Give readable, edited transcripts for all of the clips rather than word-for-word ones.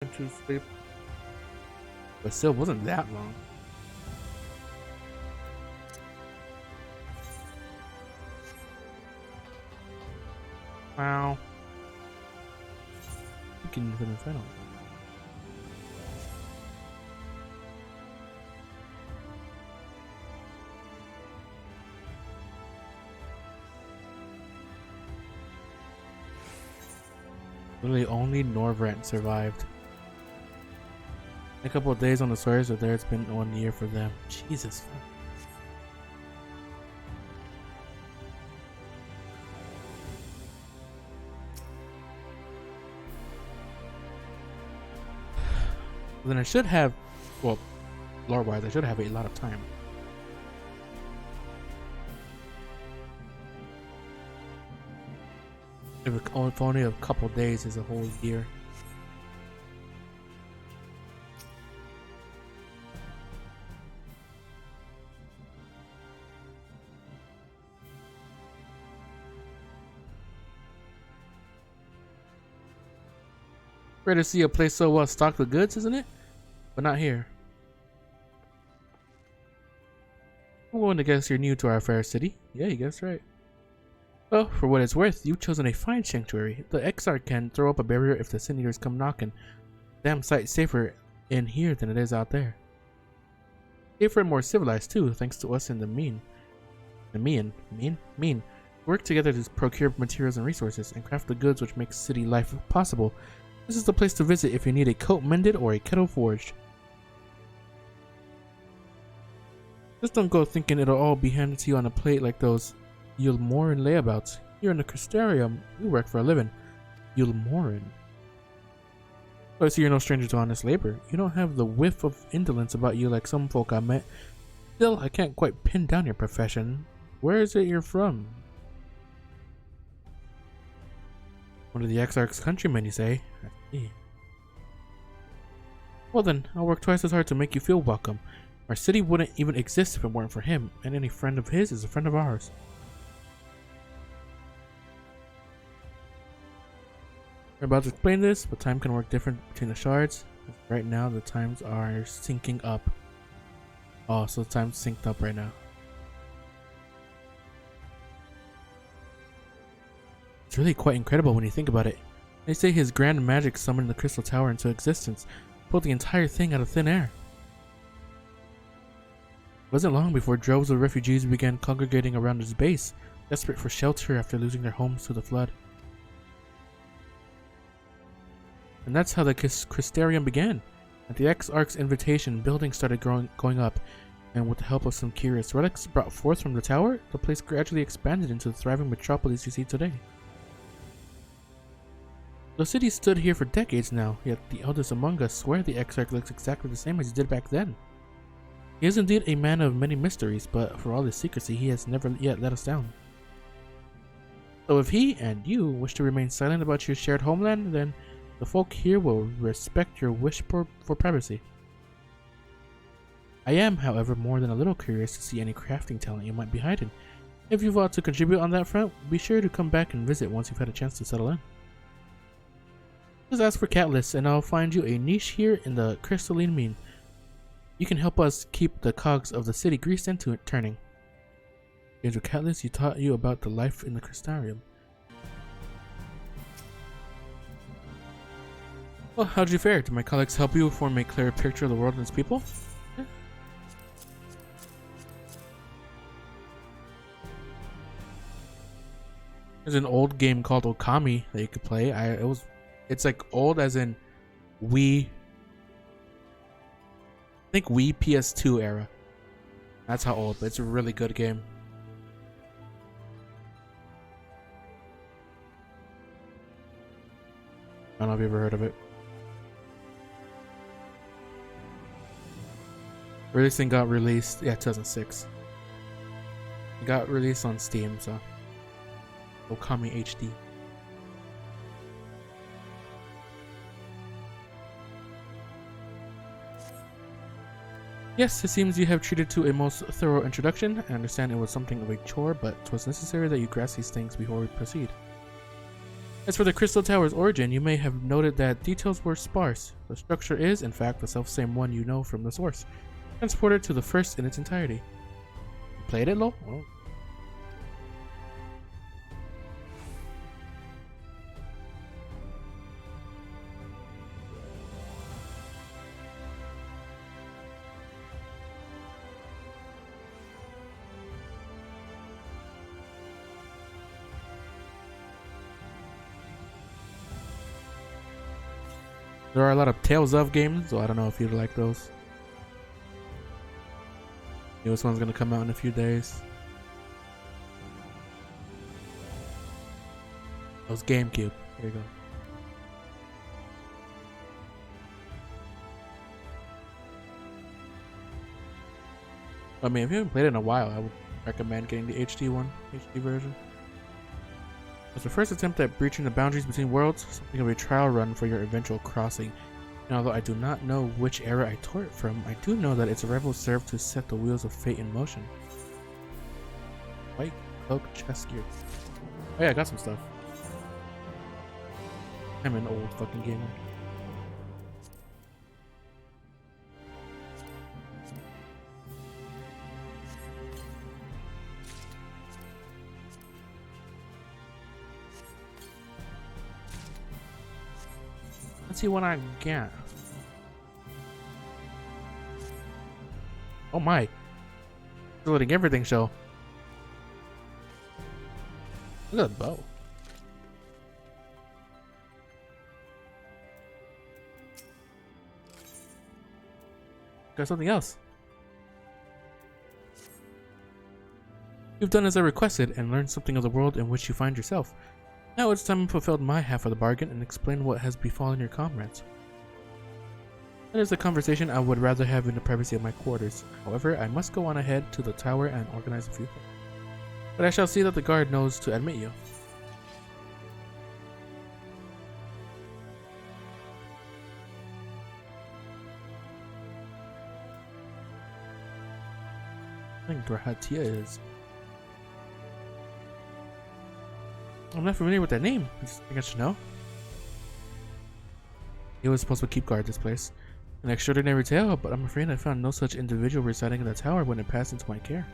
into sleep, but still wasn't that long. Wow. You can put in final. Literally only Norvrandt survived. A couple of days on the source, but there it's been 1 year for them. Jesus. Then I should have, well, lore-wise, I should have a lot of time. If only a couple of days is a whole year. Rare to see a place so well stocked with goods, isn't it? But not here. I'm going to guess you're new to our fair city. Yeah, you guessed right. Well, for what it's worth, you've chosen a fine sanctuary. The XIV can throw up a barrier if the senators come knocking. Damn sight safer in here than it is out there. Safer and more civilized too, thanks to us in the mean. Work together to procure materials and resources and craft the goods which make city life possible. This is the place to visit if you need a coat mended or a kettle forged. Just don't go thinking it'll all be handed to you on a plate like those Yulmoran layabouts. Here in the Crystarium, we work for a living. Yulmoran. Oh, I see you're no stranger to honest labor. You don't have the whiff of indolence about you like some folk I met. Still, I can't quite pin down your profession. Where is it you're from? One of the Exarch's countrymen, you say? I see. Well then, I'll work twice as hard to make you feel welcome. Our city wouldn't even exist if it weren't for him, and any friend of his is a friend of ours. We're about to explain this, but time can work different between the shards. Right now, the times are syncing up. Oh, so the time's synced up right now. It's really quite incredible when you think about it. They say his grand magic summoned the Crystal Tower into existence, pulled the entire thing out of thin air. It wasn't long before droves of refugees began congregating around his base, desperate for shelter after losing their homes to the flood. And that's how the Crystarium began. At the Exarch's invitation, buildings started going up, and with the help of some curious relics brought forth from the tower, the place gradually expanded into the thriving metropolis you see today. The city stood here for decades now, yet the elders among us swear the Exarch looks exactly the same as he did back then. He is indeed a man of many mysteries, but for all his secrecy, he has never yet let us down. So if he and you wish to remain silent about your shared homeland, then the folk here will respect your wish for privacy. I am, however, more than a little curious to see any crafting talent you might be hiding. If you want to contribute on that front, be sure to come back and visit once you've had a chance to settle in. Just ask for Catalyst and I'll find you a niche here in the crystalline mean. You can help us keep the cogs of the city greased and turning. Angel Catalyst, you taught you about the life in the Crystarium. Well, how did you fare? Did my colleagues help you form a clearer picture of the world and its people? Yeah. There's an old game called Okami that you could play. It's like old as in Wii. I think Wii PS2 era. That's how old, but it's a really good game. I don't know if you ever heard of it. This thing got released, yeah, 2006. It got released on Steam, so Okami HD. Yes, it seems you have treated to a most thorough introduction. I understand it was something of a chore, but 'twas necessary that you grasp these things before we proceed. As for the Crystal Tower's origin, you may have noted that details were sparse. The structure is, in fact, the self-same one you know from the source, transported to the first in its entirety. You played it, lol? Oh. There are a lot of Tales of games, so I don't know if you'd like those. Newest one's gonna come out in a few days. That was GameCube. Here you go. I mean, if you haven't played it in a while, I would recommend getting the HD version. As the first attempt at breaching the boundaries between worlds, something of a trial run for your eventual crossing. And although I do not know which era I tore it from, I do know that its arrival served to set the wheels of fate in motion. White cloak chest gear. Oh yeah, I got some stuff. I'm an old fucking gamer. Let's see what I get. Oh my. They're letting everything show. Look at the bow. Got something else. You've done as I requested and learned something of the world in which you find yourself. Now it's time I fulfilled my half of the bargain and explained what has befallen your comrades. That is a conversation I would rather have in the privacy of my quarters. However, I must go on ahead to the tower and organize a few things. But I shall see that the guard knows to admit you. I think Grahatia is. I'm not familiar with that name. I just think I should know. He was supposed to keep guard this place. An extraordinary tale, but I'm afraid I found no such individual residing in the tower when it passed into my care.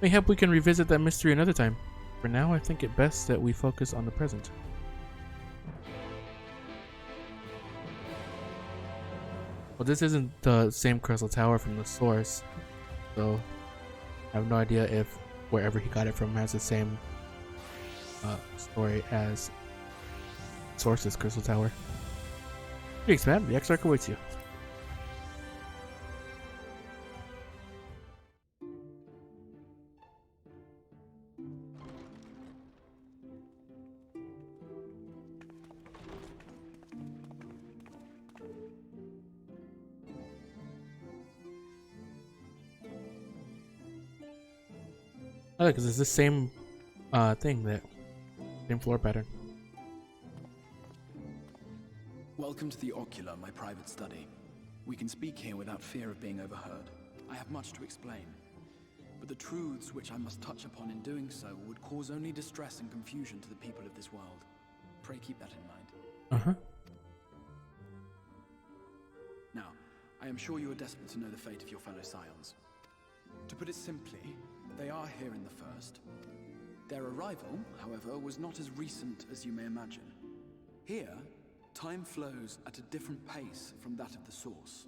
Mayhap we can revisit that mystery another time. For now, I think it best that we focus on the present. Well, this isn't the same crystal tower from the source, so I have no idea if wherever he got it from has the same story as Source's crystal tower. Thanks, man. The X-Arc awaits you. Oh, because it's the same thing, that same floor pattern. Welcome to the Ocular, my private study. We can speak here without fear of being overheard. I have much to explain, but the truths which I must touch upon in doing so would cause only distress and confusion to the people of this world. Pray keep that in mind. Now, I am sure you are desperate to know the fate of your fellow scions. To put it simply, they are here in the first. Their arrival, however, was not as recent as you may imagine. Here, time flows at a different pace from that of the source.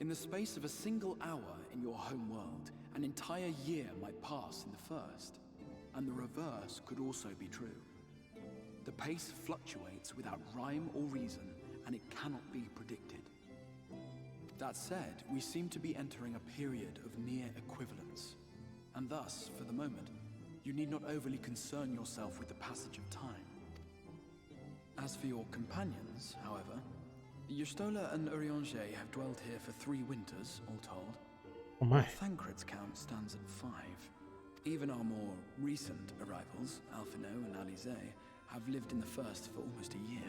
In the space of a single hour in your home world, an entire year might pass in the first, and the reverse could also be true. The pace fluctuates without rhyme or reason, and it cannot be predicted. That said, we seem to be entering a period of near equivalence, and thus, for the moment, you need not overly concern yourself with the passage of time. As for your companions, however, Yustola and Urianger have dwelled here for 3 winters, all told. Oh my. Thancred's count stands at 5. Even our more recent arrivals, Alphino and Alize, have lived in the first for almost a year.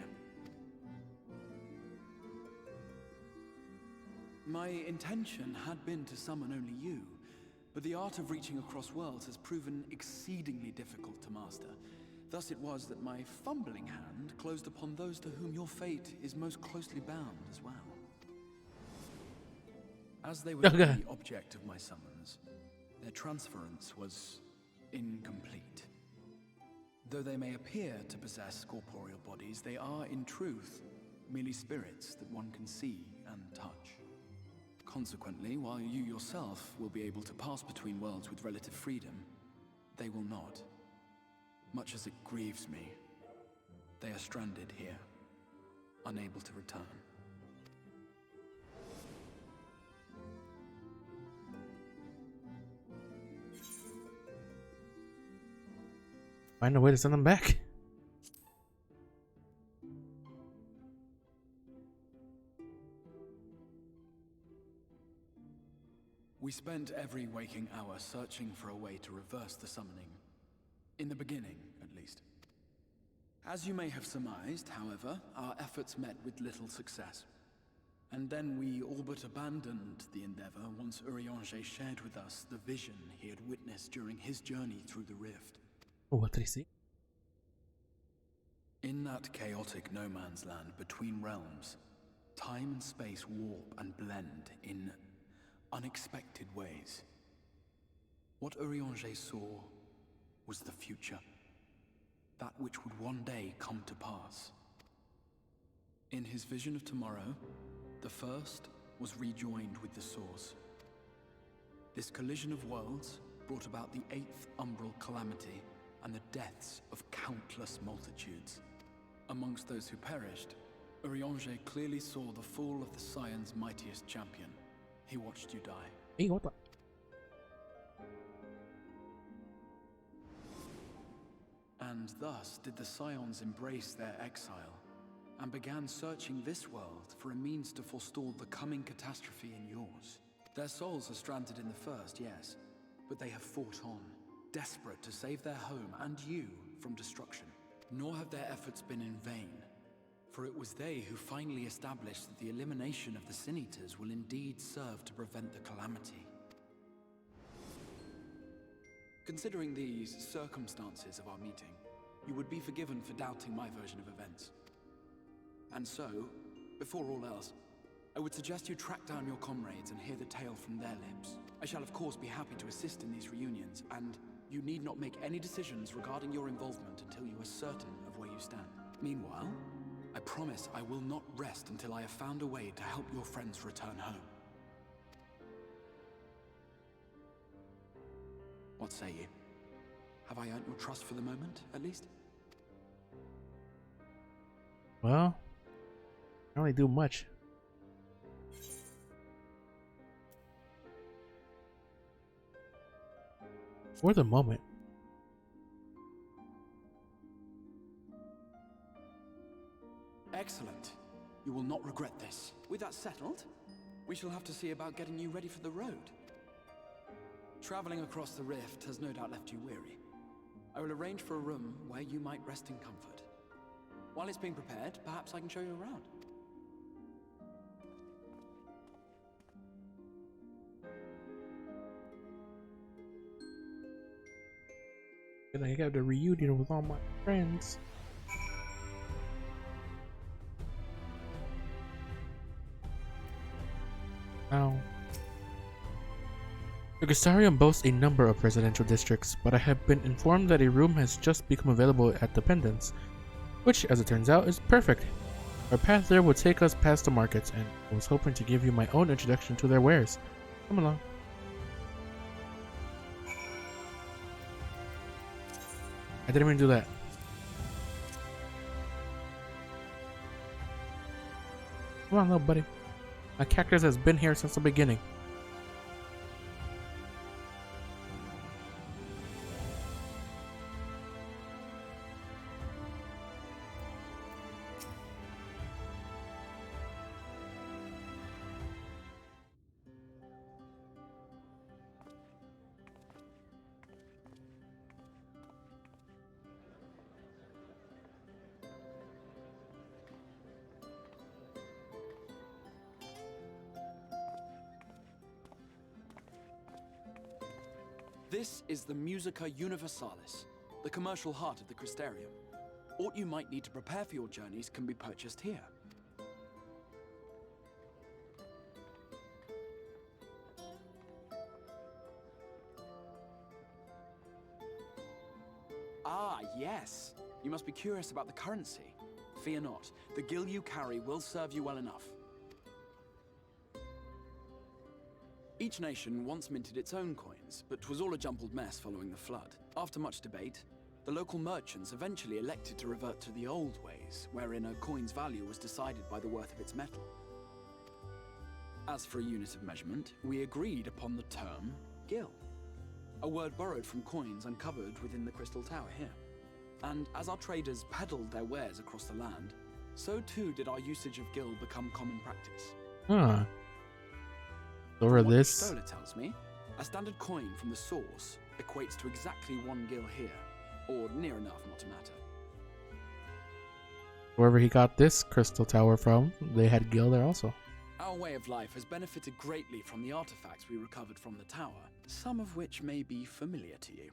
My intention had been to summon only you, but the art of reaching across worlds has proven exceedingly difficult to master. Thus it was that my fumbling hand closed upon those to whom your fate is most closely bound as well. As they were the object of my summons, their transference was incomplete. Though they may appear to possess corporeal bodies, they are, in truth, merely spirits that one can see and touch. Consequently, while you yourself will be able to pass between worlds with relative freedom, they will not. Much as it grieves me, they are stranded here, unable to return. Find a way to send them back. We spent every waking hour searching for a way to reverse the summoning. In the beginning, at least. As you may have surmised, however, our efforts met with little success. And then we all but abandoned the endeavor once Urianger shared with us the vision he had witnessed during his journey through the rift. Oh, what did he see? In that chaotic no-man's land between realms, time and space warp and blend in unexpected ways. What Urianger saw was the future, that which would one day come to pass. In his vision of tomorrow, the first was rejoined with the source. This collision of worlds brought about the 8th umbral calamity and the deaths of countless multitudes. Amongst those who perished, Urianger clearly saw the fall of the Scion's mightiest champion. He watched you die. Hey, what the? And thus did the Scions embrace their exile, and began searching this world for a means to forestall the coming catastrophe in yours. Their souls are stranded in the first, yes, but they have fought on, desperate to save their home and you from destruction. Nor have their efforts been in vain, for it was they who finally established that the elimination of the Sin Eaters will indeed serve to prevent the calamity. Considering these circumstances of our meeting, you would be forgiven for doubting my version of events. And so, before all else, I would suggest you track down your comrades and hear the tale from their lips. I shall of course be happy to assist in these reunions, and you need not make any decisions regarding your involvement until you are certain of where you stand. Meanwhile, I promise I will not rest until I have found a way to help your friends return home. What say you? Have I earned your trust for the moment, at least? Well, I don't really do much. For the moment. Excellent. You will not regret this. With that settled, we shall have to see about getting you ready for the road. Traveling across the rift has no doubt left you weary. I will arrange for a room where you might rest in comfort. While it's being prepared, perhaps I can show you around. And I got a reunion with all my friends. Ow. The Gustarium boasts a number of residential districts, but I have been informed that a room has just become available at Dependence, which, as it turns out, is perfect. Our path there will take us past the markets, and I was hoping to give you my own introduction to their wares. Come along. I didn't even do that. Come on, little buddy. My cactus has been here since the beginning. This is the Musica Universalis, the commercial heart of the Crystarium. Aught you might need to prepare for your journeys can be purchased here. Ah, yes. You must be curious about the currency. Fear not. The gil you carry will serve you well enough. Each nation once minted its own coins, but 'twas all a jumbled mess following the flood. After much debate, the local merchants eventually elected to revert to the old ways, wherein a coin's value was decided by the worth of its metal. As for a unit of measurement, we agreed upon the term gil, a word borrowed from coins uncovered within the Crystal Tower here. And as our traders peddled their wares across the land, so too did our usage of gil become common practice. Huh. Over From what this. Stola tells me, a standard coin from the source equates to exactly 1 gil here, or near enough not to matter. Wherever he got this crystal tower from, they had gil there also. Our way of life has benefited greatly from the artifacts we recovered from the tower, some of which may be familiar to you.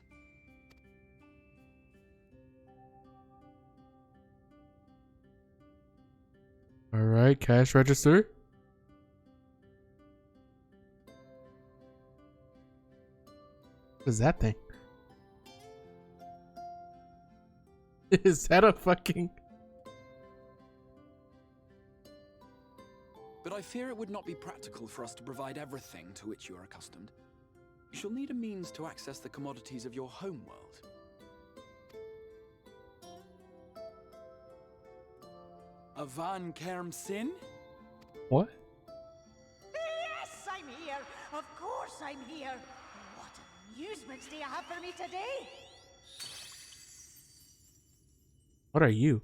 Alright, cash register. What is that thing? Is that a fucking... But I fear it would not be practical for us to provide everything to which you are accustomed. You shall need a means to access the commodities of your home world. A Van Kerm Sin? What? Yes, I'm here. Of course I'm here. What amusements do you have for me today? What are you?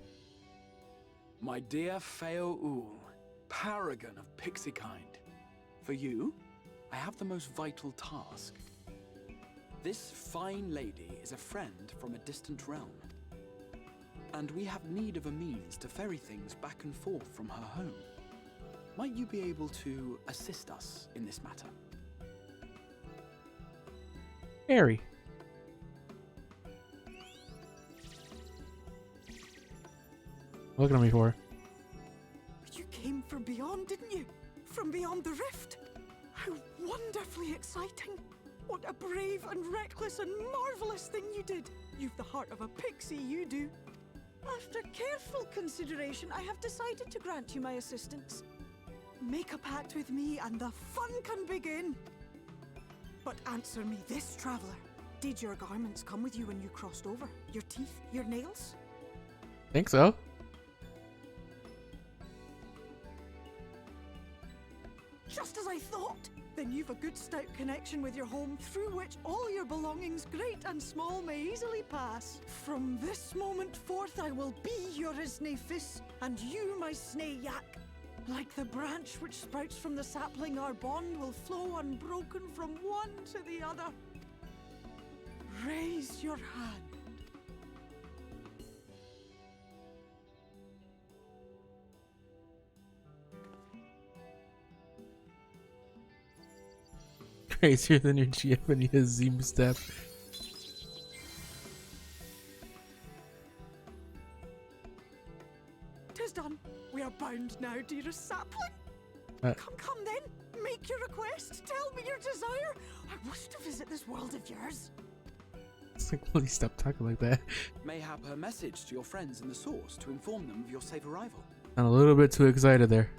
My dear Feo Ul, paragon of pixie kind. For you, I have the most vital task. This fine lady is a friend from a distant realm, and we have need of a means to ferry things back and forth from her home. Might you be able to assist us in this matter? Harry. Looking at me for. You came from beyond, didn't you? From beyond the rift? How wonderfully exciting! What a brave and reckless and marvelous thing you did! You've the heart of a pixie, you do. After careful consideration, I have decided to grant you my assistance. Make a pact with me and the fun can begin. But answer me this, traveler. Did your garments come with you when you crossed over? Your teeth? Your nails? Think so. Just as I thought! Then you've a good stout connection with your home through which all your belongings, great and small, may easily pass. From this moment forth I will be your Isne Fis, and you my Snay Yak. Like the branch which sprouts from the sapling, our bond will flow unbroken from one to the other. Raise your hand. Crazier than your Japanese Zim step. Tis done. We are bound now, dearest sapling. Come then. Make your request. Tell me your desire. I wish to visit this world of yours. It's like, please stop talking like that. Mayhap her message to your friends in the source to inform them of your safe arrival. I'm a little bit too excited there.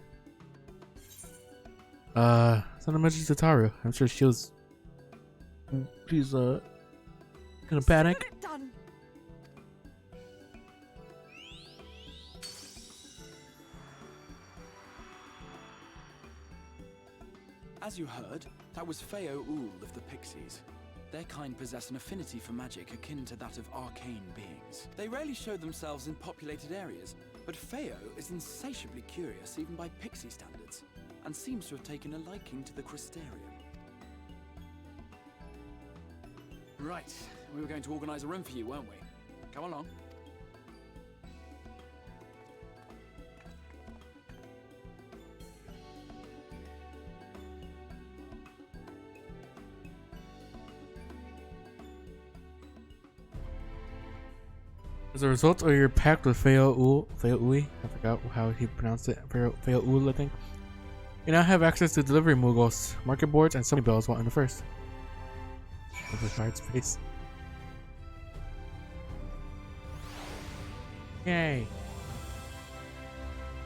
Send a message to Taru. I'm sure she's gonna panic. Get it done. As you heard, that was Feo Ul of the Pixies. Their kind possess an affinity for magic akin to that of arcane beings. They rarely show themselves in populated areas, but Feo is insatiably curious even by pixie standards, and seems to have taken a liking to the Crystarium. Right, we were going to organize a room for you, weren't we? Come along. As a result of your pact with Feo-Ui, I forgot how he pronounced it, Feo-Ul, I think. You now have access to delivery moogles, market boards, and so many bells while in the first. Over card space. Yay!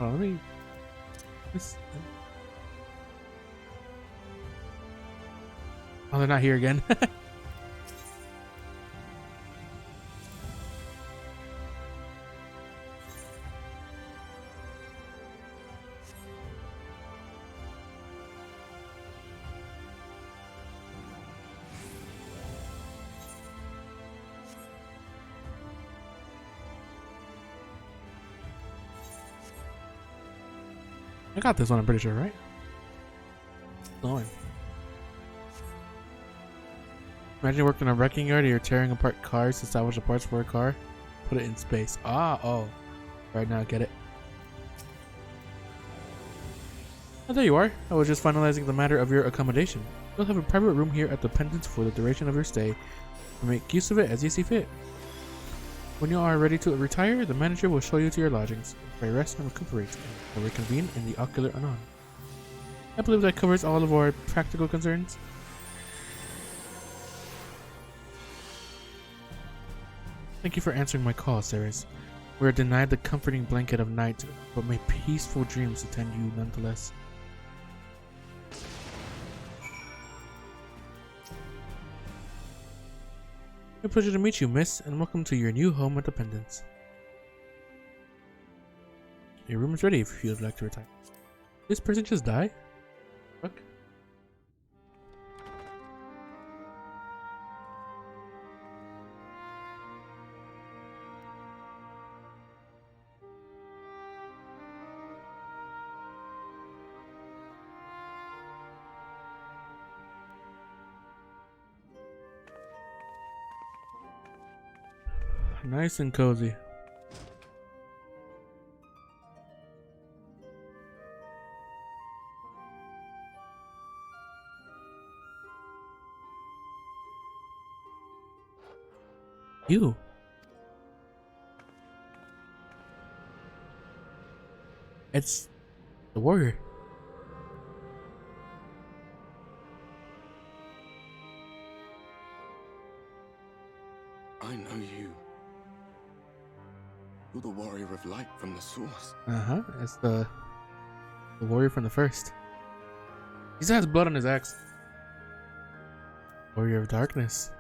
Oh, let me. Oh, they're not here again. I got this one, I'm pretty sure, right? Going. Imagine you worked in a wrecking yard and you're tearing apart cars to salvage the parts for a car. Put it in space. Oh. Right now, get it. Oh, there you are. I was just finalizing the matter of your accommodation. You'll have a private room here at the Pendants for the duration of your stay, and make use of it as you see fit. When you are ready to retire, the manager will show you to your lodgings. Pray rest and recuperate, and reconvene in the Ocular Anon. I believe that covers all of our practical concerns. Thank you for answering my call, Ceres. We are denied the comforting blanket of night, but may peaceful dreams attend you nonetheless. A pleasure to meet you, miss, and welcome to your new home at the Pendants. Your room is ready if you would like to retire. This person just die? Fuck. Nice and cozy. You. It's the warrior. I know you. You're the warrior of light from the source. It's the warrior from the first. He still has blood on his axe. Warrior of darkness.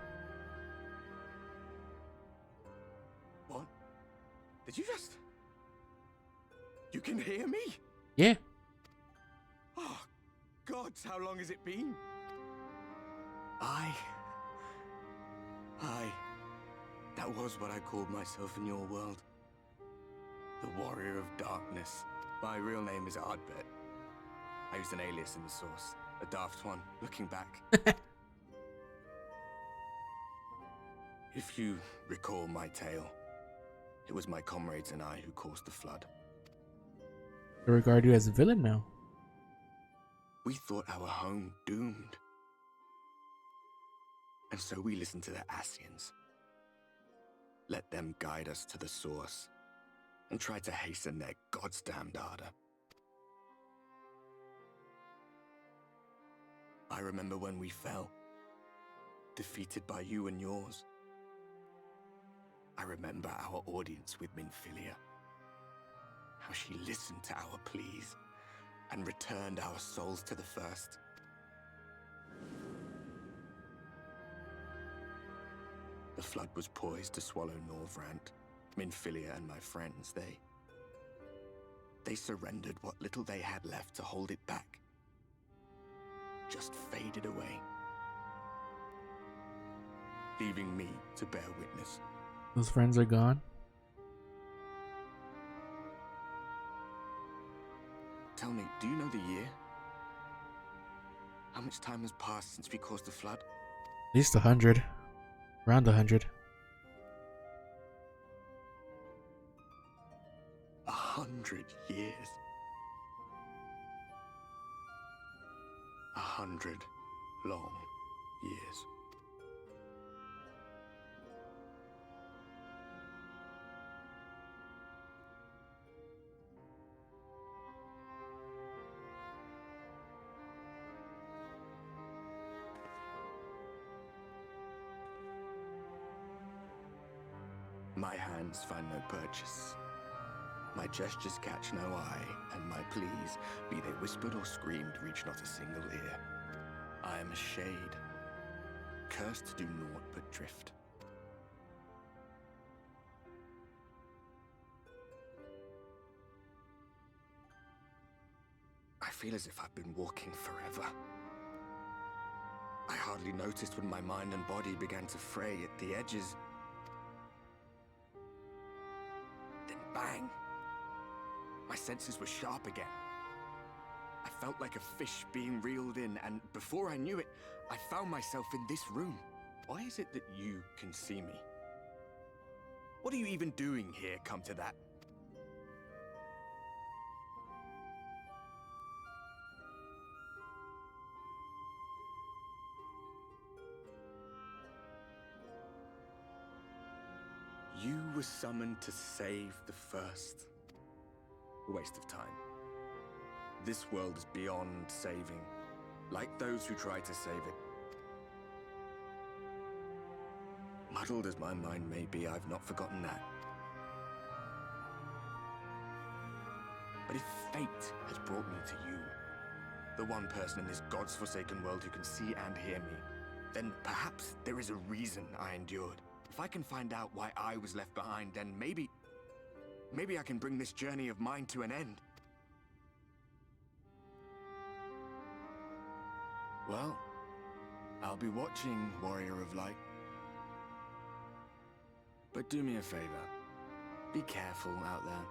What? Did you just... You can hear me? Yeah. Oh, gods, how long has it been? That was what I called myself in your world. The Warrior of Darkness. My real name is Ardbert. I used an alias in the source. A daft one, looking back. If you recall my tale, it was my comrades and I who caused the flood. I regard you as a villain now. We thought our home doomed. And so we listened to the Ascians. Let them guide us to the source and tried to hasten their goddamned ardor. I remember when we fell, defeated by you and yours. I remember our audience with Minfilia, how she listened to our pleas and returned our souls to the first. The flood was poised to swallow Norvrandt, Minfilia and my friends. They surrendered what little they had left to hold it back. Just faded away, leaving me to bear witness. Those friends are gone. Tell me, do you know the year? How much time has passed since we caused the flood? At least 100. Around 100. 100 years. 100 long years. My hands find no purchase. My gestures catch no eye, and my pleas, be they whispered or screamed, reach not a single ear. I am a shade, cursed to do naught but drift. I feel as if I've been walking forever. I hardly noticed when my mind and body began to fray at the edges. Then bang! My senses were sharp again. I felt like a fish being reeled in, and before I knew it, I found myself in this room. Why is it that you can see me? What are you even doing here, come to that? You were summoned to save the first. A waste of time. This world is beyond saving, like those who try to save it. Muddled as my mind may be, I've not forgotten that. But if fate has brought me to you, the one person in this God's forsaken world who can see and hear me, then perhaps there is a reason I endured. If I can find out why I was left behind, then maybe I can bring this journey of mine to an end. Well, I'll be watching, Warrior of Light. But do me a favor. Be careful out there.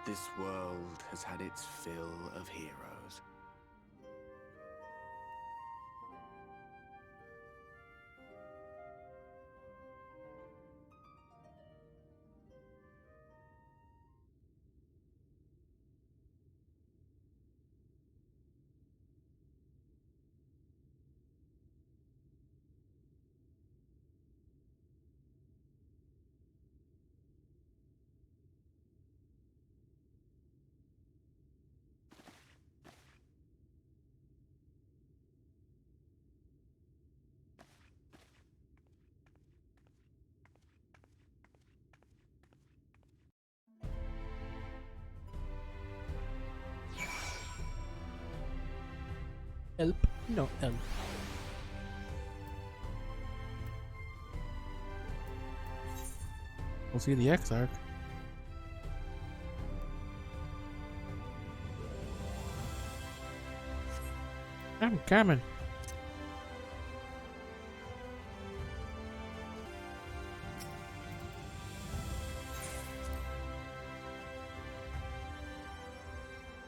This world has had its fill of heroes. Help? No help. We'll see the X arc. I'm coming.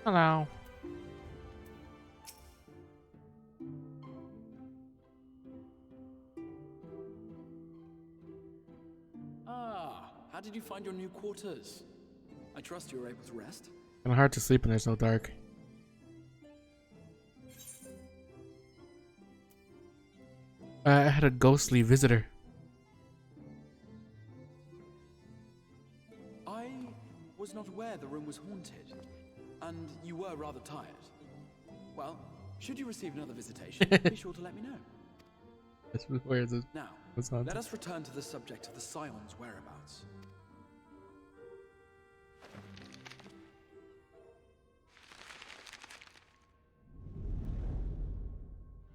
Hello. How did you find your new quarters? I trust you were able to rest? Kinda hard to sleep when there's no dark. I had a ghostly visitor. I was not aware the room was haunted, and you were rather tired. Well, should you receive another visitation, be sure to let me know. Where is it? Now, let us return to the subject of the Scion's whereabouts.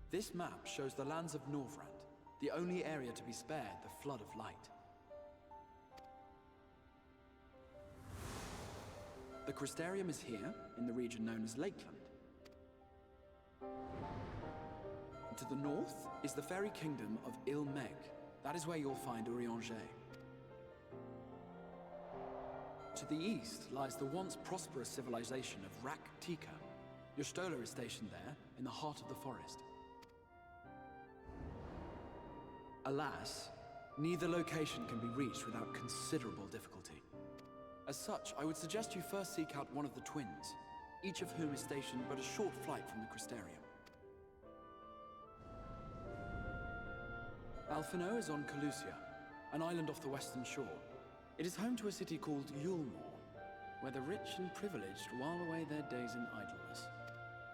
This map shows the lands of Norvrandt, the only area to be spared the flood of light. The Crystarium is here, in the region known as Lakeland. To the north is the fairy kingdom of Il-Meg. That is where you'll find Urianger. To the east lies the once prosperous civilization of Rak-Tika. Your Stola is stationed there, in the heart of the forest. Alas, neither location can be reached without considerable difficulty. As such, I would suggest you first seek out one of the twins, each of whom is stationed but a short flight from the Crystarium. Alphino is on Calusia, an island off the western shore. It is home to a city called Yulmore, where the rich and privileged while away their days in idleness.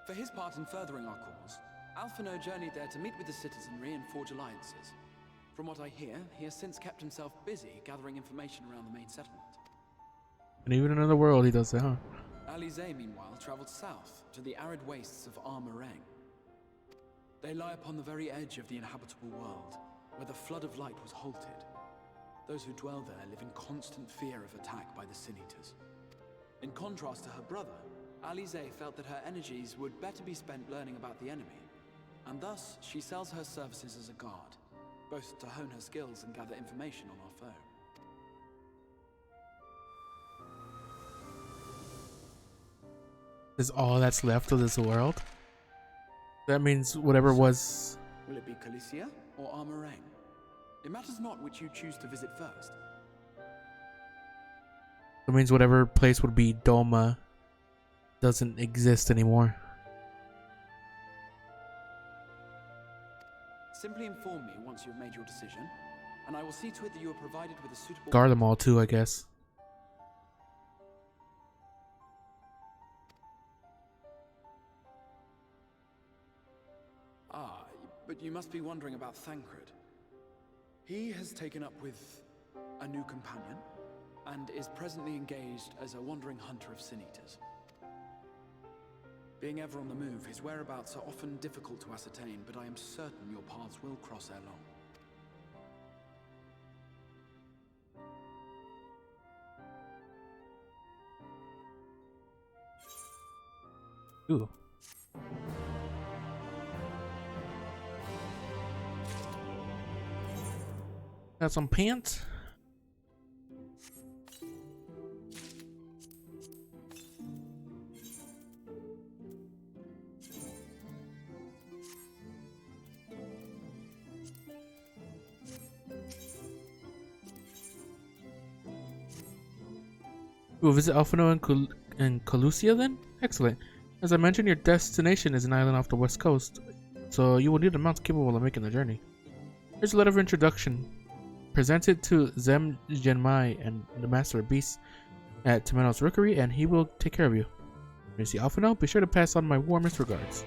For his part in furthering our cause, Alphino journeyed there to meet with the citizenry and forge alliances. From what I hear, he has since kept himself busy gathering information around the main settlement. And even in another world, he does that, huh? Alizé, meanwhile, traveled south to the arid wastes of Armareng. They lie upon the very edge of the inhabitable world, where the flood of light was halted. Those who dwell there live in constant fear of attack by the Sin Eaters. In contrast to her brother, Alizé felt that her energies would better be spent learning about the enemy, and thus she sells her services as a guard, both to hone her skills and gather information on our foe. Is all that's left of this world? That means whatever was... Will it be Calicia or Armareng? It matters not which you choose to visit first. That means whatever place would be Doma doesn't exist anymore. Simply inform me once you have made your decision, and I will see to it that you are provided with a suitable... Guard them all too, I guess. Ah, but you must be wondering about Thancred. He has taken up with a new companion, and is presently engaged as a wandering hunter of Sin Eaters. Being ever on the move, his whereabouts are often difficult to ascertain, but I am certain your paths will cross ere long. Ooh. Got some pants. We'll visit Alphino and Colucia then? Excellent. As I mentioned, your destination is an island off the west coast, so you will need a mount capable of making the journey. Here's a letter of introduction. Present it to Zem Genmai and the Master of Beasts at Temenos Rookery, and he will take care of you. When you see Alphino, be sure to pass on my warmest regards.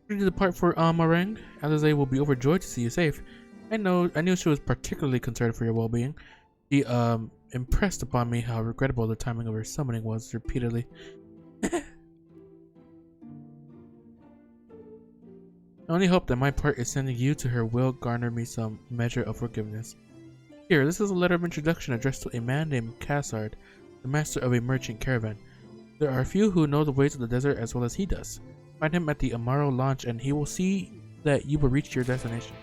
Ready to depart for Marang. Alizé will be overjoyed to see you safe. I knew she was particularly concerned for your well-being. She impressed upon me how regrettable the timing of her summoning was repeatedly. I only hope that my part in sending you to her will garner me some measure of forgiveness. Here, this is a letter of introduction addressed to a man named Cassard, the master of a merchant caravan. There are few who know the ways of the desert as well as he does. Find him at the Amaro launch and he will see that you will reach your destination.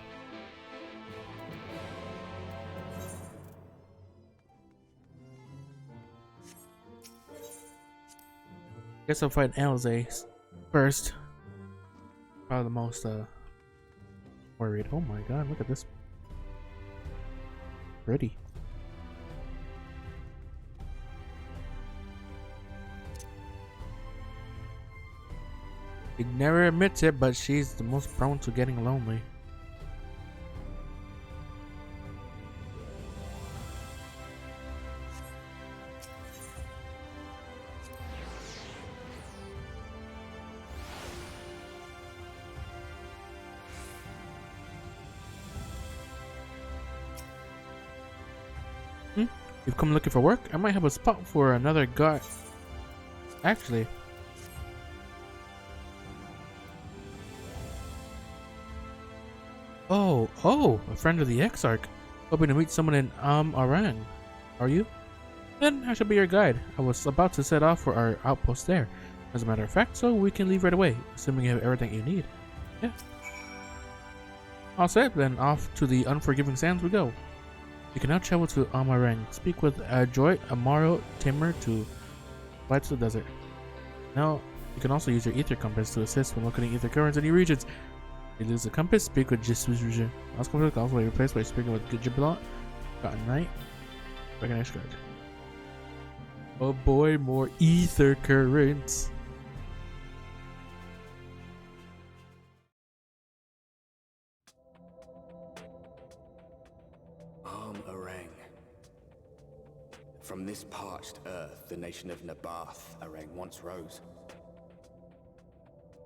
Guess I'll fight Alizé first. Probably the most worried. Oh my god, look at this. Pretty. She never admits it, but she's the most prone to getting lonely. You've come looking for work? I might have a spot for another guy. Actually. Oh, a friend of the Exarch. Hoping to meet someone in Aran. Are you? Then I shall be your guide. I was about to set off for our outpost there. As a matter of fact, so we can leave right away, assuming you have everything you need. Yeah. All set, then off to the Unforgiving Sands we go. You can now travel to Amarang. Speak with Joy, Amaro, Timur to fly to the desert. Now, you can also use your ether compass to assist when locating ether currents in new regions. If you lose the compass, speak with Jisuzu. Last compass will also be replaced by speaking with Gijibalot. Got a night. Recognize card. Oh boy, more ether currents. From this parched earth, the nation of Nabath, Arang, once rose.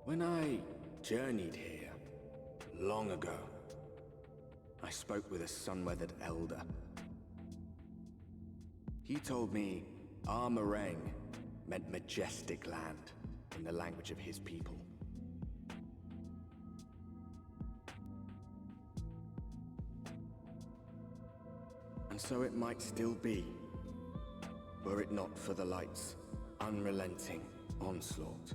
When I journeyed here long ago. I spoke with a sun-weathered elder. He told me Armareng meant majestic land in the language of his people. And so it might still be, were it not for the light's unrelenting onslaught.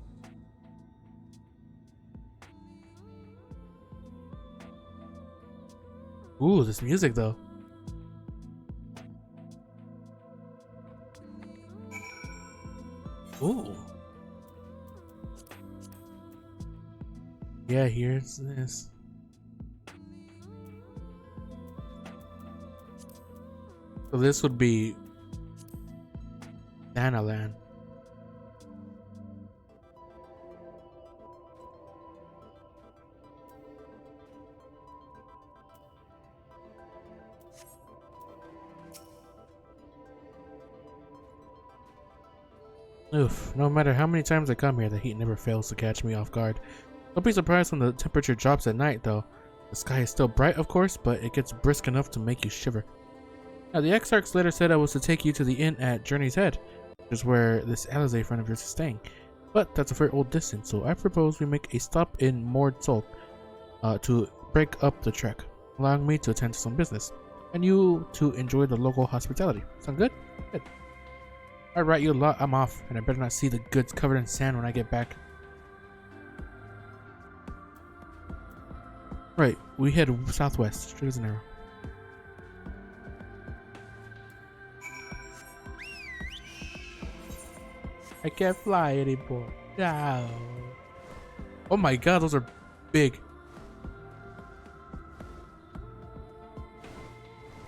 Ooh, this music though. Ooh. Yeah, here's this. So this would be Danaland. Oof, no matter how many times I come here, the heat never fails to catch me off guard. Don't be surprised when the temperature drops at night though. The sky is still bright of course, but it gets brisk enough to make you shiver. Now the Exarch's letter said I was to take you to the inn at Journey's Head, which is where this Alizé friend of yours is staying. But that's a very old distance, so I propose we make a stop in Mordsolk to break up the trek, allowing me to attend to some business, and you to enjoy the local hospitality. Sound good? Good. Alright, you lot, I'm off, and I better not see the goods covered in sand when I get back. Right, we head southwest, straight as an arrow. I can't fly anymore. No. Oh my god, those are big.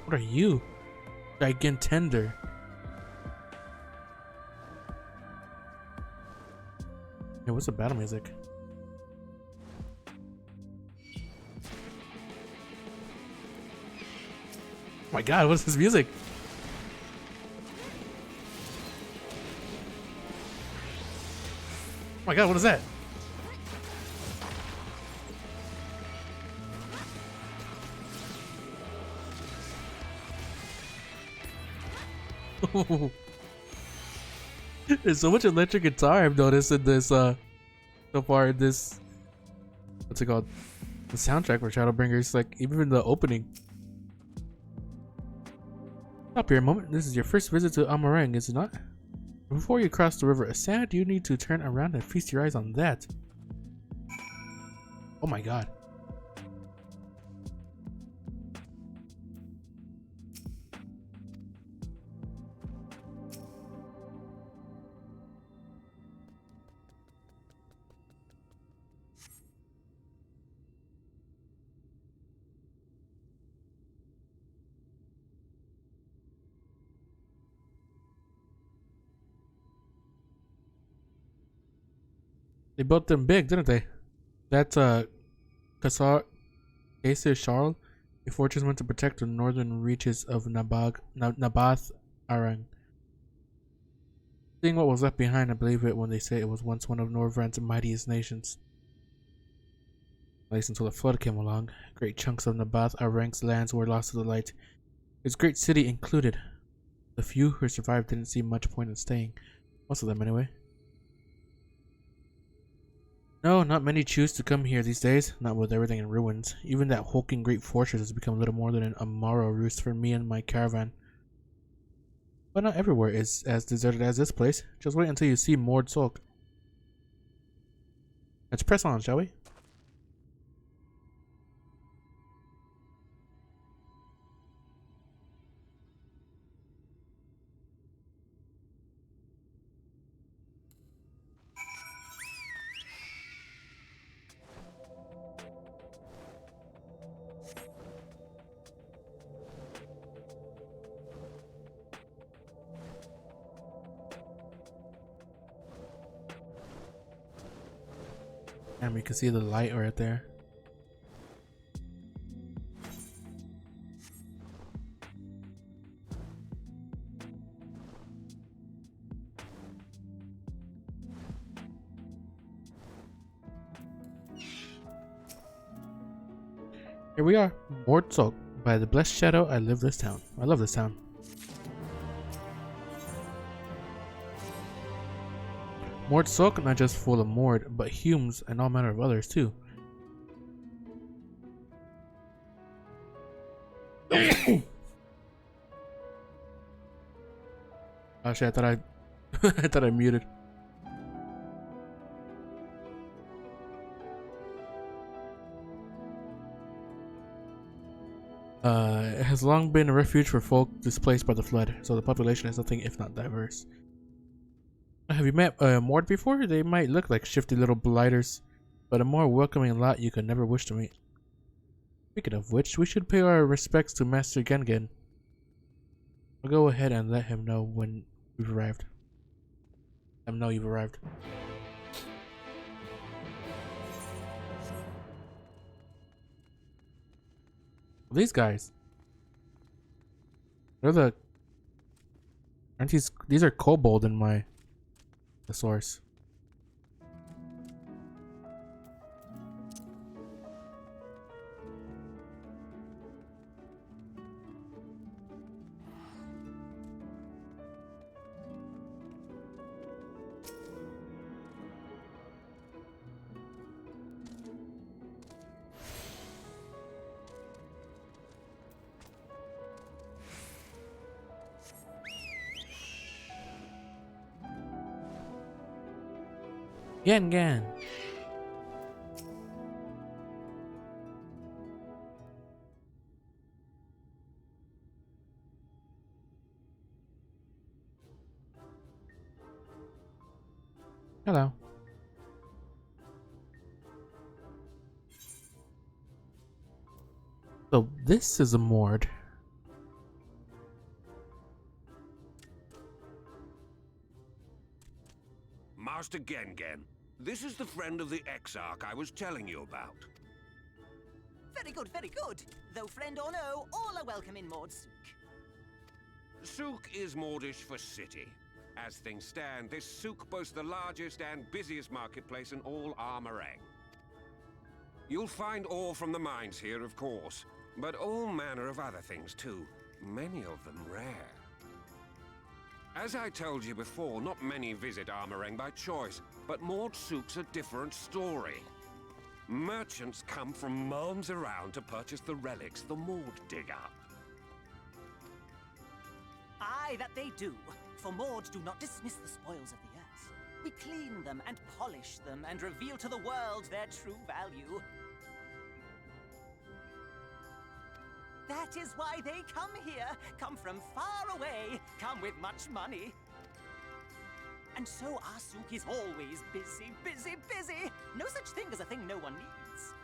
What are you? Gigantender. Hey, what's the battle music? Oh my god, what's this music? Oh my god, what is that? There's so much electric guitar I've noticed in this so far in this, what's it called, the soundtrack for Shadowbringers, like even in the opening. Stop here a moment. This is your first visit to Armareng, is it not? Before you cross the river Assad, you need to turn around and feast your eyes on that. Oh my god. They built them big, didn't they? That's Kaisar Charles, a fortress meant to protect the northern reaches of Nabath Arang. Seeing what was left behind, I believe it when they say it was once one of Norvrandt's mightiest nations. At least until a flood came along. Great chunks of Nabath Arang's lands were lost to the light, its great city included. The few who survived didn't see much point in staying. Most of them anyway. No, not many choose to come here these days, not with everything in ruins. Even that hulking great fortress has become little more than an Amaro roost for me and my caravan. But not everywhere is as deserted as this place. Just wait until you see Mordsolk. Let's press on, shall we? And we can see the light right there. Here we are, Mordsorg. By the blessed shadow, I live this town. I love this town. Mordsorg, not just full of Mord, but Humes and all manner of others too. Oh shit, I thought I thought I muted. It has long been a refuge for folk displaced by the flood, so the population is nothing if not diverse. Have you met Mord before? They might look like shifty little blighters, but a more welcoming lot you could never wish to meet. Speaking of which, we should pay our respects to Master Gengen. I'll go ahead and let him know when we've arrived. Let him know you've arrived. These guys. They're aren't these are kobold in the source. Gan. Hello. So this is a Mord. Master Gengen, this is the friend of the Exarch I was telling you about. Very good, very good. Though friend or no, all are welcome in Mordsook. Souk is Mordish for city. As things stand, this souk boasts the largest and busiest marketplace in all Armorang. You'll find ore from the mines here, of course, but all manner of other things too, many of them rare. As I told you before, not many visit Armorang by choice, but Mordsook's a different story. Merchants come from miles around to purchase the relics the Mord dig up. Aye, that they do. For Mords do not dismiss the spoils of the earth. We clean them and polish them and reveal to the world their true value. That is why they come here, come from far away, come with much money. And so our souk is always busy, busy, busy. No such thing as a thing no one needs.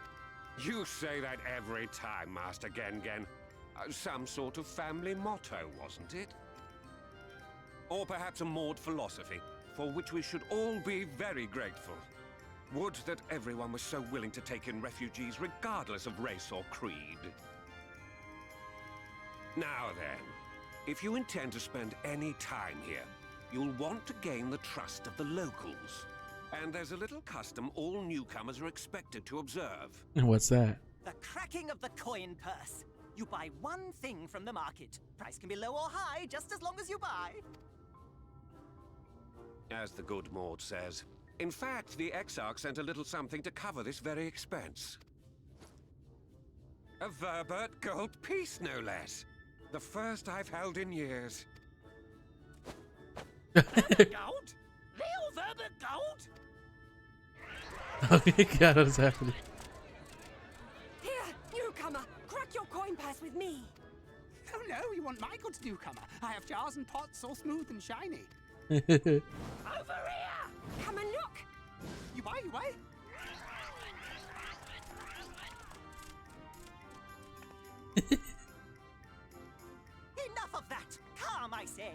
You say that every time, Master Gengen. Some sort of family motto, wasn't it? Or perhaps a Mord philosophy, for which we should all be very grateful. Would that everyone was so willing to take in refugees regardless of race or creed. Now then, if you intend to spend any time here, you'll want to gain the trust of the locals. And there's a little custom all newcomers are expected to observe. What's that? The cracking of the coin purse. You buy one thing from the market. Price can be low or high, just as long as you buy. As the good Mord says. In fact, the Exarch sent a little something to cover this very expense. A Verbert gold piece, no less. The first I've held in years. Verbert gold? Real Verbert gold? Oh my god, what's happening? Here, newcomer, crack your coin purse with me. Oh no, you want my goods, newcomer? I have jars and pots all smooth and shiny. Over here! Come and look. You buy, you buy. Enough of that! Calm, I say!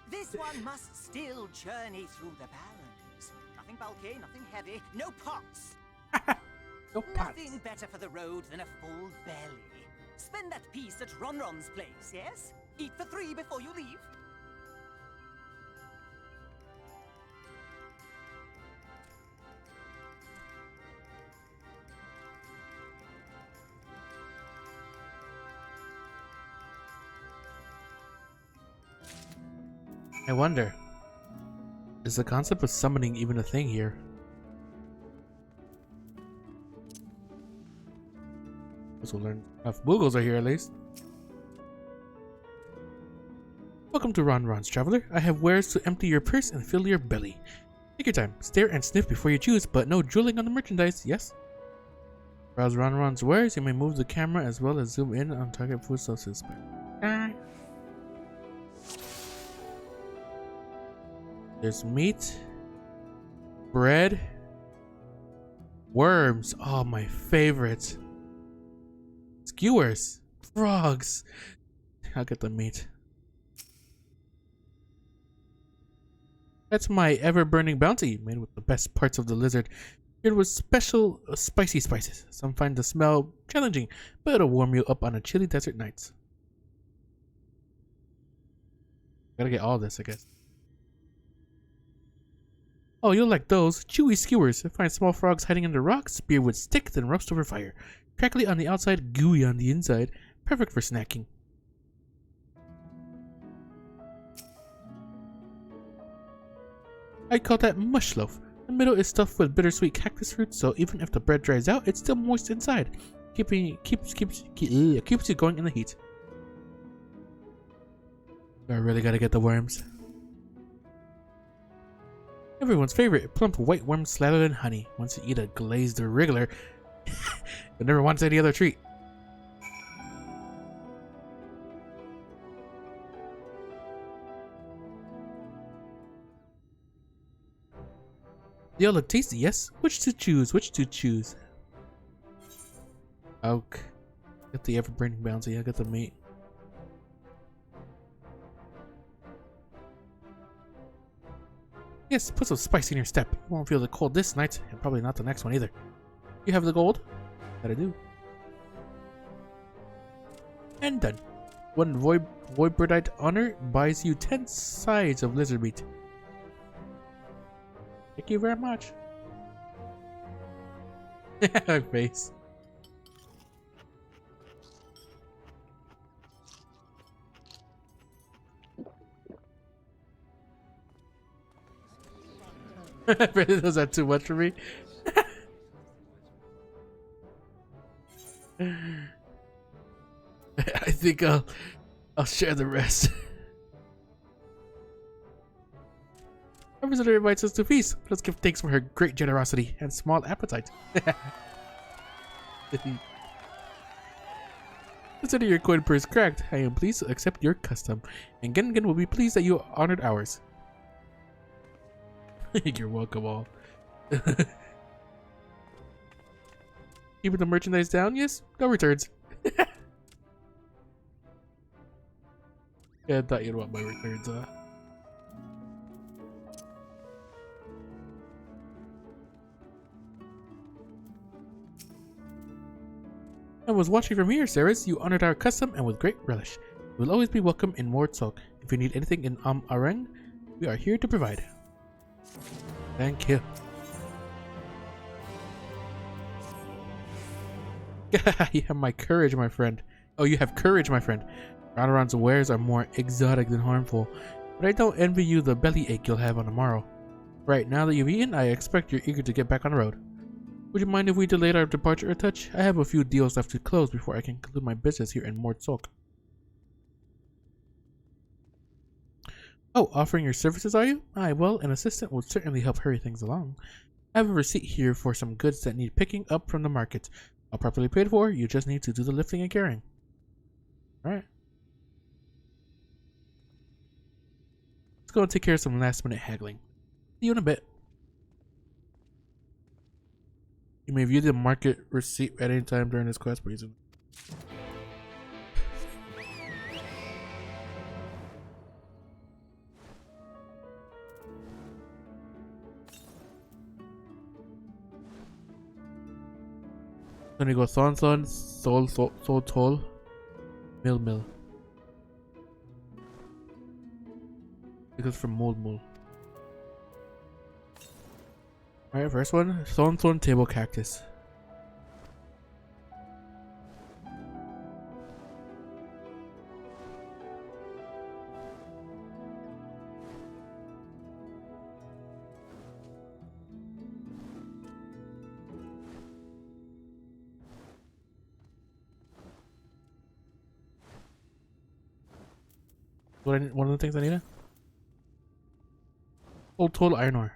This one must still journey through the balance. Nothing bulky, nothing heavy, no pots. No pots. Nothing better for the road than a full belly. Spend that piece at Ronron's place, yes? Eat for 3 before you leave. I wonder, is the concept of summoning even a thing here? Guess we'll learn enough Boogles are here at least. Welcome to Norvrandt's traveler. I have wares to empty your purse and fill your belly. Take your time, stare and sniff before you choose, but no drooling on the merchandise, yes? Browse Norvrandt's wares, you may move the camera as well as zoom in on target food sources. There's meat, bread, worms, oh my favorite. Skewers, frogs. I'll get the meat. That's my ever-burning bounty, made with the best parts of the lizard. It was special spicy spices. Some find the smell challenging, but it'll warm you up on a chilly desert nights. Gotta get all this, I guess. Oh, you'll like those. Chewy skewers. Find small frogs hiding under rocks, spear with stick, then roast over fire. Crackly on the outside, gooey on the inside. Perfect for snacking. I call that mush loaf. The middle is stuffed with bittersweet cactus fruit, so even if the bread dries out, it's still moist inside, keeps you going in the heat. I really gotta get the worms. Everyone's favorite, plump white worms slathered in honey. Once you eat a glazed regular, you'll never want any other treat. They all look tasty, yes? Which to choose? Which to choose? Oak. Get the ever-burning bounty. I got the meat. Yes, put some spice in your step. You won't feel the cold this night, and probably not the next one either. You have the gold? That I do. And done. One Voidbirdite honor buys you 10 sides of lizard meat. Thank you very much. My face. Was that too much for me? I think I'll share the rest. Our visitor invites us to feast. Let's give thanks for her great generosity and small appetite. Consider your coin purse cracked. I am pleased to accept your custom, and Gengen will be pleased that you honored ours. You're welcome all. Keeping the merchandise down? Yes, no returns. Yeah, I thought you'd want my returns, I was watching from here, Ceres. You honored our custom and with great relish. You will always be welcome in Mordsorg. If you need anything in Areng, we are here to provide. Thank you. You have my courage, my friend. Oh, you have courage, my friend. Norvrandt's wares are more exotic than harmful, but I don't envy you the belly ache you'll have on the morrow. Right, now that you've eaten, I expect you're eager to get back on the road. Would you mind if we delayed our departure a touch? I have a few deals left to close before I can conclude my business here in Mordsorg. Oh, offering your services, are you? Aye, well, an assistant would certainly help hurry things along. I have a receipt here for some goods that need picking up from the market. All properly paid for, you just need to do the lifting and carrying. Alright. Let's go and take care of some last minute haggling. See you in a bit. You may view the market receipt at any time during this quest, please. Then we go Thon, Sol, Tol, Mill. Because from Mold. Alright, first one, Thorn Table Cactus. one of the things I needed. Old total iron ore.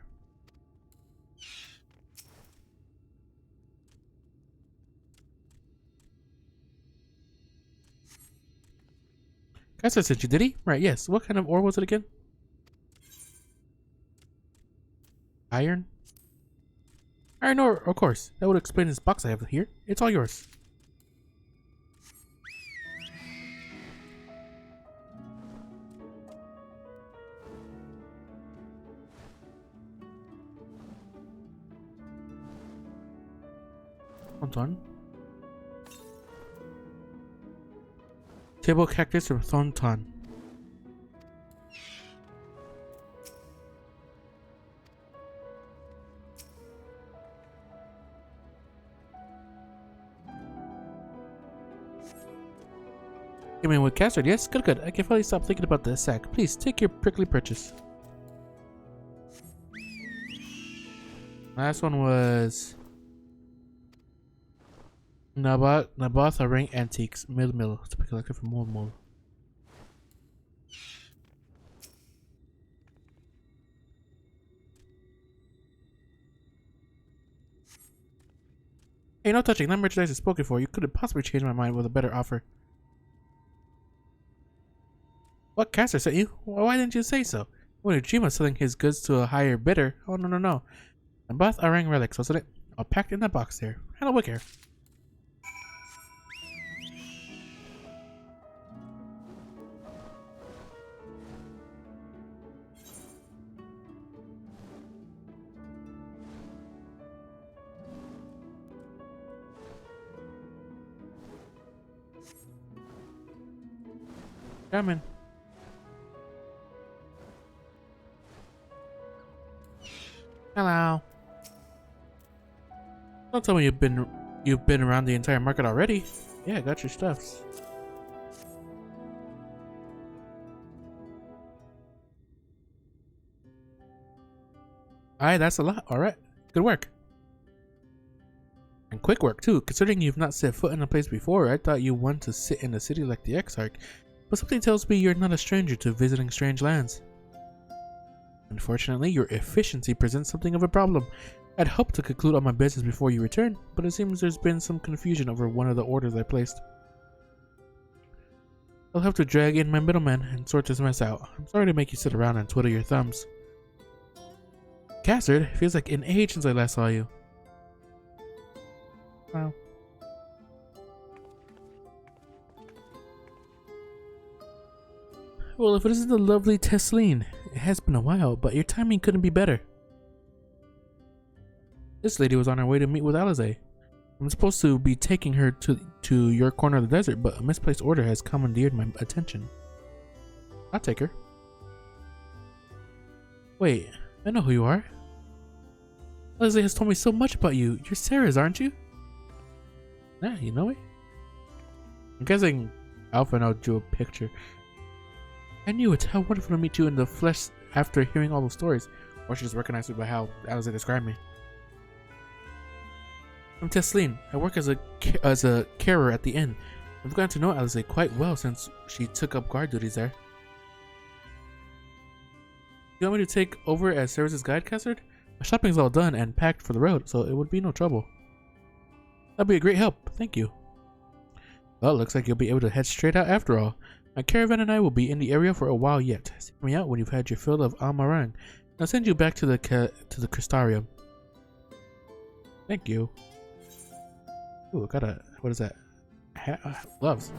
Caster sent you, did he? Right, yes. What kind of ore was it again? Iron? Iron ore, of course. That would explain this box I have here. It's all yours. Hold on. Table cactus from Thornton. Came in with custard, yes? Good, good. I can finally stop thinking about the sack. Please, take your prickly purchase. Last one was... Naboth Ring Antiques, Mill, to be collected from Mold. Hey, no touching. That merchandise is spoken for. You couldn't possibly change my mind with a better offer. What, Caster sent you? Well, why didn't you say so? When Ujima selling his goods to a higher bidder. Oh, no. Naboth Ring relics, wasn't it? All packed in that box there. Hello, Wicker. Coming. Hello. Don't tell me you've been around the entire market already. Yeah, I got your stuffs. Alright, that's a lot. Alright. Good work. And quick work too, considering you've not set foot in a place before. I thought you wanted to sit in a city like the Exarch, but something tells me you're not a stranger to visiting strange lands. Unfortunately, your efficiency presents something of a problem. I'd hoped to conclude all my business before you return, but it seems there's been some confusion over one of the orders I placed. I'll have to drag in my middleman and sort this mess out. I'm sorry to make you sit around and twiddle your thumbs. Cassard, it feels like an age since I last saw you. Wow. Well, if it isn't the lovely Tesleen, it has been a while, but your timing couldn't be better. This lady was on her way to meet with Alize. I'm supposed to be taking her to your corner of the desert, but a misplaced order has commandeered my attention. I'll take her. Wait, I know who you are. Alize has told me so much about you. You're Sarah's, aren't you? Yeah, you know me? I'm guessing Alpha now drew a picture. I knew it. How wonderful to meet you in the flesh after hearing all those stories. Or she just recognized me by how Alize described me. I'm Tesleen. I work as a carer at the inn. I've gotten to know Alize quite well since she took up guard duties there. You want me to take over as Sarah's guide, Cassard? My shopping's all done and packed for the road, so it would be no trouble. That'd be a great help. Thank you. Well, looks like you'll be able to head straight out after all. My caravan and I will be in the area for a while yet. Seek me out when you've had your fill of Almarang. I'll send you back to the Crystarium. Thank you. Ooh, I got a... what is that? Gloves.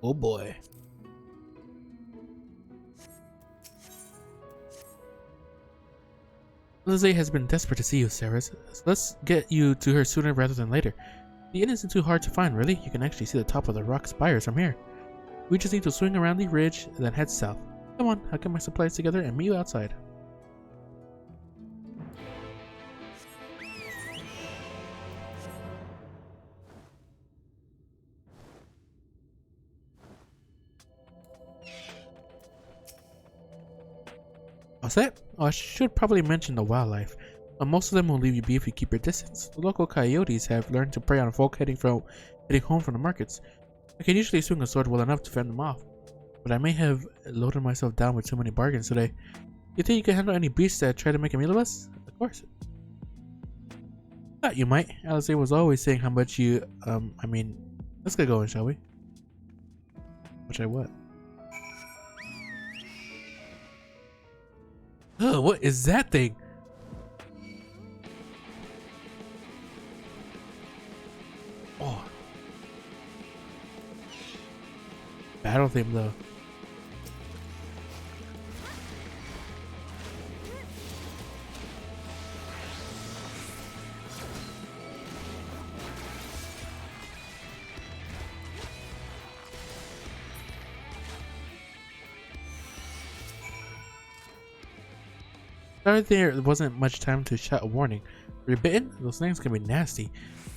Oh boy. Lizzie has been desperate to see you, Sarah. So let's get you to her sooner rather than later. The inn isn't too hard to find, really. You can actually see the top of the rock spires from here. We just need to swing around the ridge and then head south. Come on, I'll get my supplies together and meet you outside. All set? Oh, I should probably mention the wildlife. Most of them will leave you be if you keep your distance. The local coyotes have learned to prey on folk heading home from the markets. I can usually swing a sword well enough to fend them off, but I may have loaded myself down with too many bargains today. You think you can handle any beasts that try to make a meal of us? Of course. Thought you might. Alice was always saying how much you, I mean, let's get going, shall we? Which I what? Ugh, what is that thing? Oh. Battle theme though. Sorry there wasn't much time to shout a warning. Were you bitten? Those things can be nasty.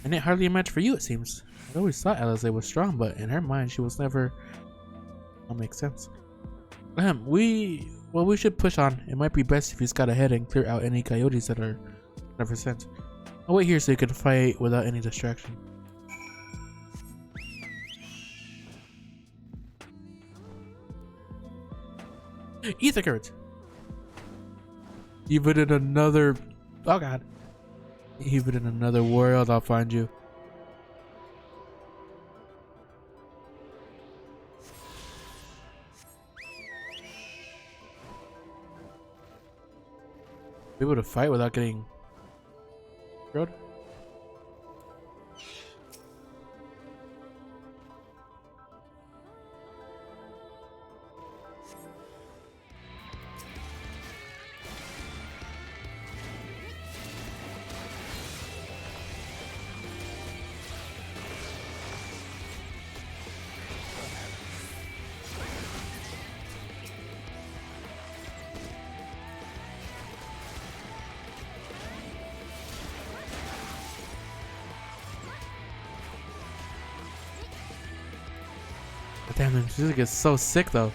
And it hardly a match for you, it seems. I always thought Alice was strong, but in her mind she was never... That makes sense. We should push on. It might be best if you scout ahead and clear out any coyotes that are never sent. I'll wait here so you can fight without any distraction. Ether carrots! Even in another... Oh god. Even in another world, I'll find you. Be able to fight without getting... Road? Damn, this music is so sick though.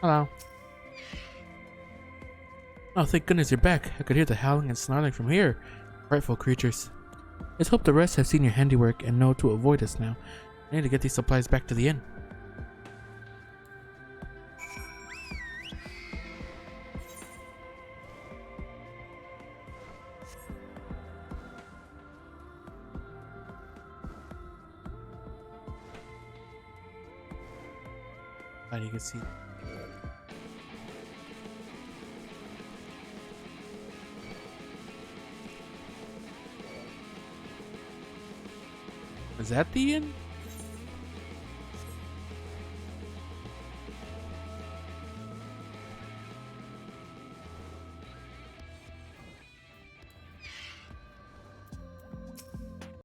Hello. Oh, thank goodness you're back. I could hear the howling and snarling from here. Frightful creatures. Let's hope the rest have seen your handiwork and know to avoid us now. I need to get these supplies back to the inn. How do you can see? Is that the inn?